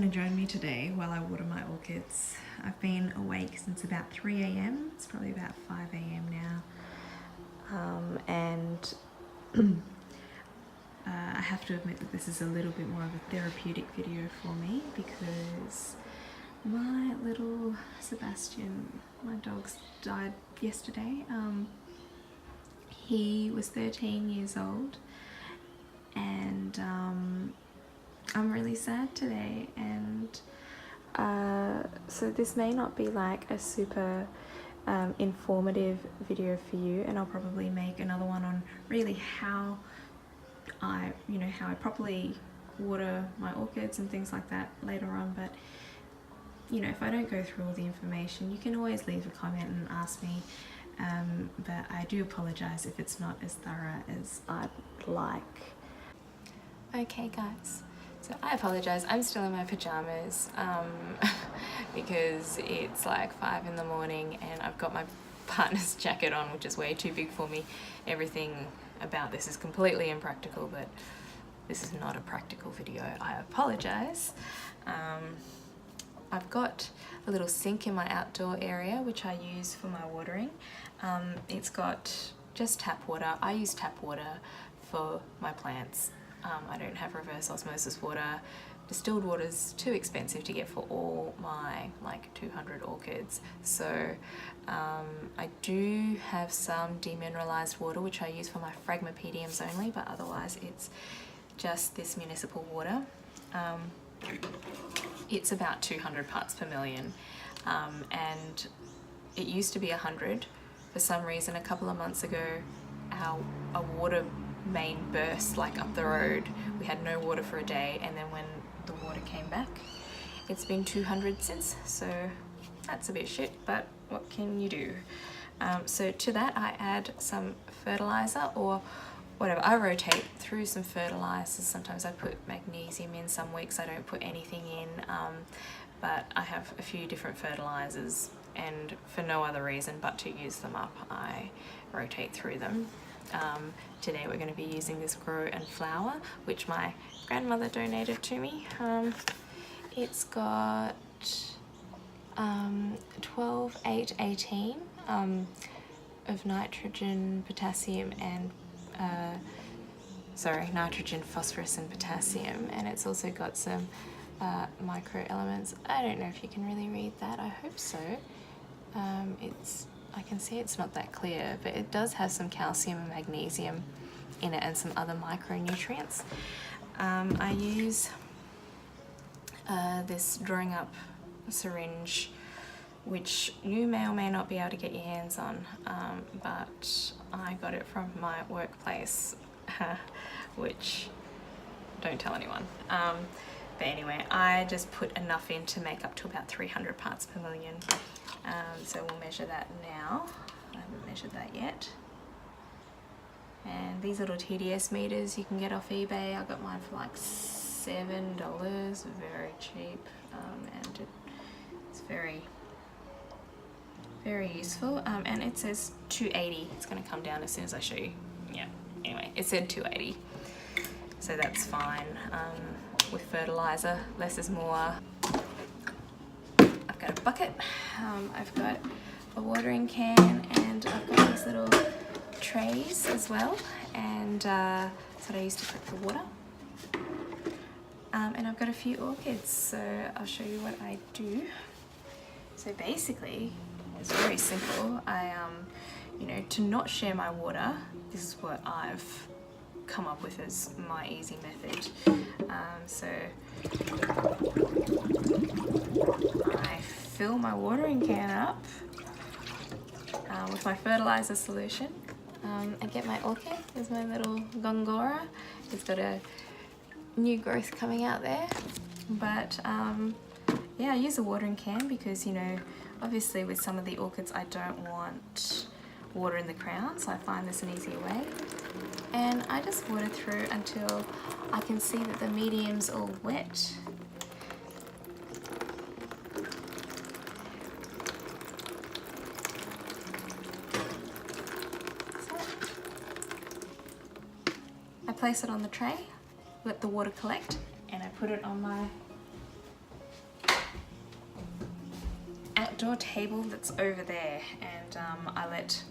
to join me today while I water my orchids. I've been awake since about 3 a.m. It's probably about 5 a.m. now. I have to admit that this is a little bit more of a therapeutic video for me because my little Sebastian, my dog's died yesterday. He was 13 years old, and I'm really sad today, and so this may not be like a super informative video for you, and I'll probably make another one on really how I properly water my orchids and things like that later on. But if I don't go through all the information, you can always leave a comment and ask me, but I do apologize if it's not as thorough as I'd like. Okay guys, so I apologize, I'm still in my pajamas because it's like 5 in the morning and I've got my partner's jacket on, which is way too big for me. Everything about this is completely impractical, but this is not a practical video. I apologize. I've got a little sink in my outdoor area which I use for my watering. It's got just tap water. I use tap water for my plants. I don't have reverse osmosis water. Distilled water is too expensive to get for all my like 200 orchids. So I do have some demineralized water which I use for my phragmipediums only, but otherwise it's just this municipal water. It's about 200 parts per million, and it used to be 100. For some reason, a couple of months ago, our water main burst like up the road. We had no water for a day, and then when the water came back, it's been 200 since, so that's a bit shit, but what can you do? So to that I add some fertilizer or whatever. I rotate through some fertilizers. Sometimes I put magnesium in, some weeks I don't put anything in, but I have a few different fertilizers, and for no other reason but to use them up, I rotate through them. Today we're going to be using this Grow and Flower, which my grandmother donated to me. It's got 12, 8, 18 of nitrogen, potassium and nitrogen, phosphorus and potassium, and it's also got some micro elements. I don't know if you can really read that. I hope so. I can see it's not that clear, but it does have some calcium and magnesium in it and some other micronutrients. I use this drawing up syringe, which you may or may not be able to get your hands on, but I got it from my workplace, which don't tell anyone. But anyway, I just put enough in to make up to about 300 parts per million. So we'll measure that now. I haven't measured that yet. And these little TDS meters you can get off eBay. I got mine for like $7, very cheap, and it's very, very useful. And it says 280. It's going to come down as soon as I show you. Yeah. Anyway, it said 280, so that's fine. With fertilizer, less is more. I've got a bucket, I've got a watering can, and I've got these little trays as well, and that's what I use to collect the water. And I've got a few orchids, so I'll show you what I do. So basically, it's very simple. To not share my water, this is what I've come up with as my easy method. So I fill my watering can up with my fertilizer solution. I get my orchid. There's my little gongora. It's got a new growth coming out there, but yeah, I use a watering can because obviously with some of the orchids I don't want water in the crown, so I find this an easier way. And I just water through until I can see that the medium's all wet. So I place it on the tray, let the water collect, and I put it on my outdoor table that's over there, and I let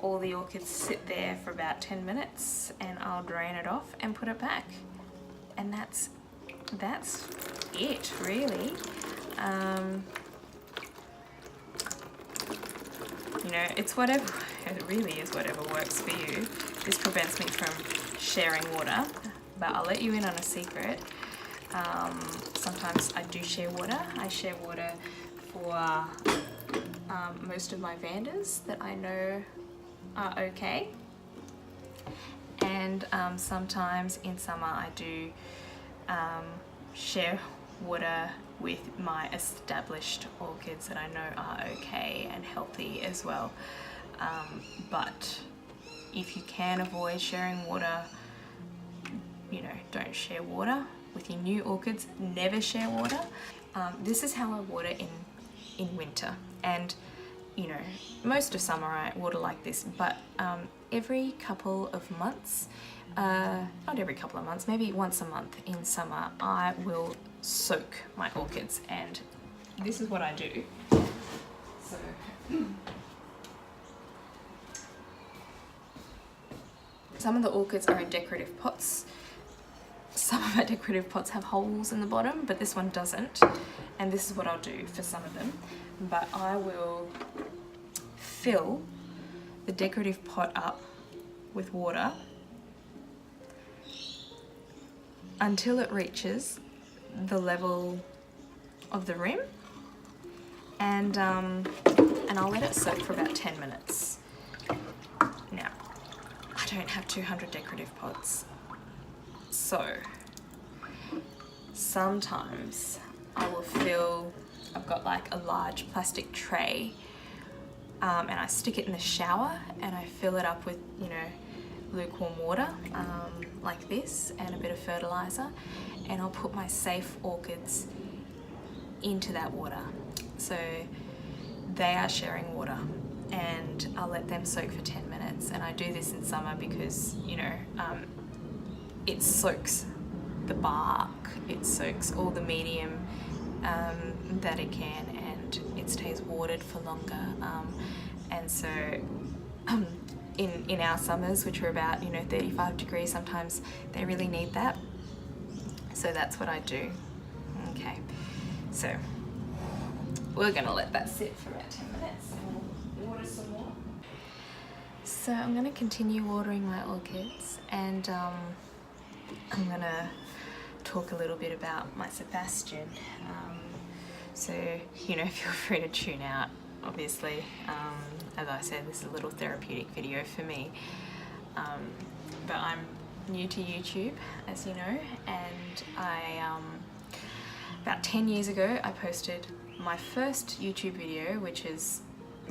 all the orchids sit there for about 10 minutes and I'll drain it off and put it back. And that's it, really. You know, it's whatever, it really is whatever works for you. This prevents me from sharing water, but I'll let you in on a secret. Sometimes I do share water. I share water for most of my Vandas that I know are okay. And sometimes in summer I do share water with my established orchids that I know are okay and healthy as well. But if you can avoid sharing water, you know, don't share water. With your new orchids, never share water. This is how I water in winter, and you know, most of summer I water like this, but every couple of months, not every couple of months, maybe once a month in summer, I will soak my orchids, and this is what I do. So some of the orchids are in decorative pots. Some of my decorative pots have holes in the bottom, but this one doesn't, and this is what I'll do for some of them. But I will fill the decorative pot up with water until it reaches the level of the rim, and I'll let it soak for about 10 minutes. Now, I don't have 200 decorative pots, so sometimes I will fill, I've got like a large plastic tray, and I stick it in the shower and I fill it up with, you know, lukewarm water like this, and a bit of fertilizer, and I'll put my safe orchids into that water. So they are sharing water, and I'll let them soak for 10 minutes. And I do this in summer because, you know, it soaks the bark, it soaks all the medium that it can, and it stays watered for longer. And so in our summers, which are about, you know, 35 degrees, sometimes they really need that. So that's what I do. Okay, so we're gonna let that sit for about 10 minutes and we'll water some more. So I'm gonna continue watering my orchids, and I'm gonna talk a little bit about my Sebastian. So, you know, feel free to tune out, obviously. As I said, this is a little therapeutic video for me. But I'm new to YouTube, as you know, and about 10 years ago, I posted my first YouTube video, which is,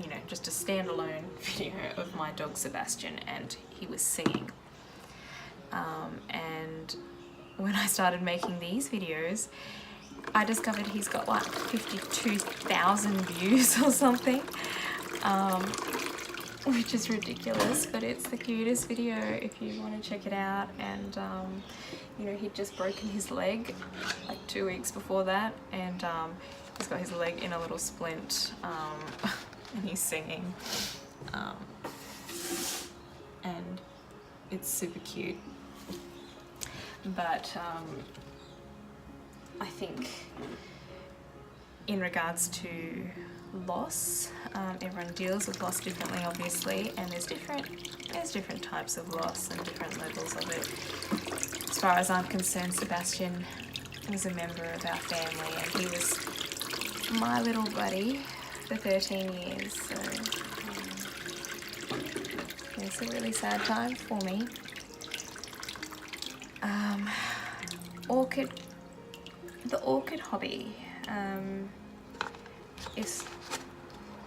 you know, just a standalone video of my dog Sebastian, and he was singing. And when I started making these videos, I discovered he's got like 52,000 views or something, which is ridiculous, but it's the cutest video if you want to check it out. And you know, he'd just broken his leg like 2 weeks before that, and he's got his leg in a little splint, and he's singing, and it's super cute. But I think in regards to loss, everyone deals with loss differently, obviously, and there's different types of loss and different levels of it. As far as I'm concerned, Sebastian was a member of our family, and he was my little buddy for 13 years, so it's a really sad time for me. The orchid hobby is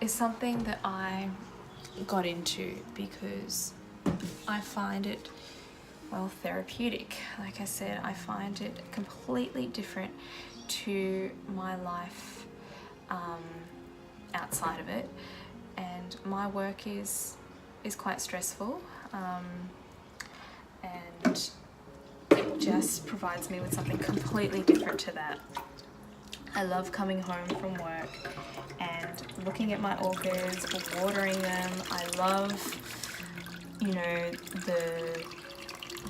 something that I got into because I find it, well, therapeutic. Like I said, I find it completely different to my life outside of it, and my work is quite stressful, and it just provides me with something completely different to that. I love coming home from work and looking at my orchids, watering them. I love, you know,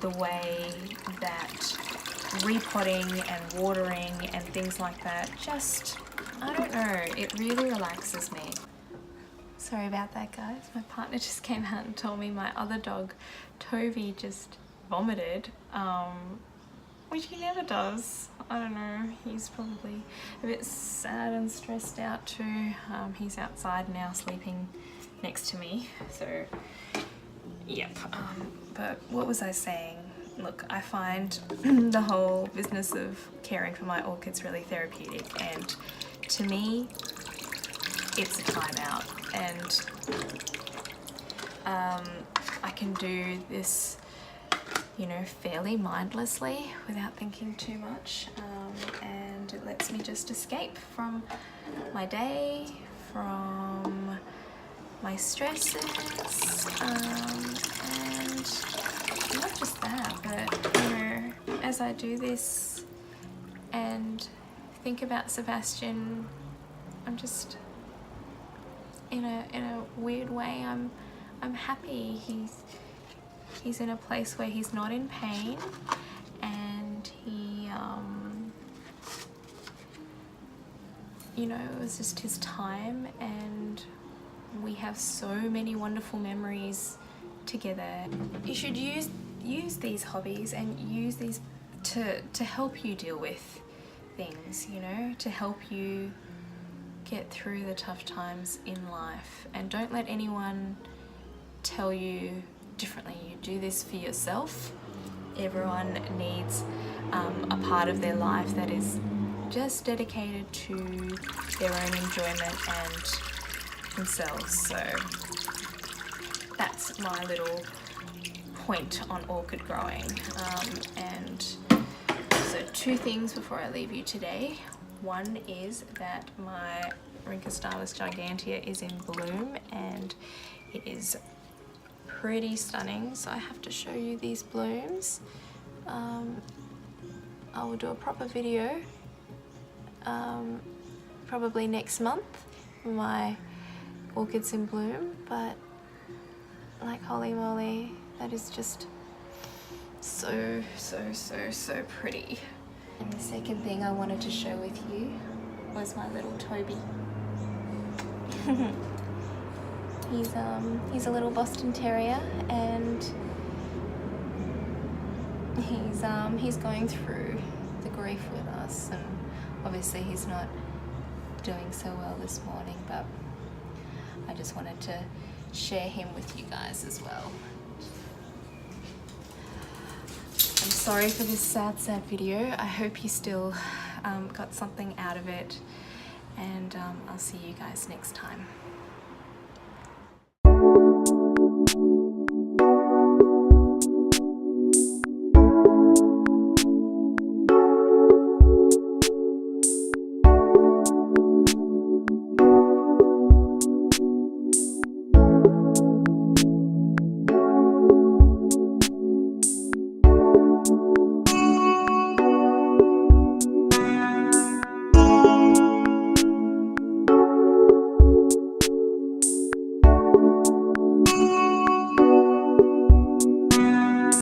the way that repotting and watering and things like that, just, I don't know, it really relaxes me. Sorry about that, guys. My partner just came out and told me my other dog, Toby, just vomited, which he never does. I don't know, he's probably a bit sad and stressed out too. He's outside now sleeping next to me, so yep. But what was I saying? Look, I find the whole business of caring for my orchids really therapeutic, and to me it's a time out, and I can do this, you know, fairly mindlessly without thinking too much, and it lets me just escape from my day, from my stresses, and not just that, but you know, as I do this and think about Sebastian, I'm just in a weird way, I'm happy. He's in a place where he's not in pain, and he you know, it was just his time, and we have so many wonderful memories together. You should use these hobbies and use these to help you deal with things, you know, to help you get through the tough times in life, and don't let anyone tell you differently. You do this for yourself. Everyone needs a part of their life that is just dedicated to their own enjoyment and themselves. So that's my little point on orchid growing. And so 2 things before I leave you today. One is that my Rhynchostylis gigantea is in bloom, and it is pretty stunning, so I have to show you these blooms. I will do a proper video probably next month, my orchids in bloom, but like holy moly, that is just so pretty. And the second thing I wanted to share with you was my little Toby. He's a little Boston Terrier, and he's going through the grief with us, and obviously he's not doing so well this morning, but I just wanted to share him with you guys as well. I'm sorry for this sad video. I hope you still got something out of it, and I'll see you guys next time.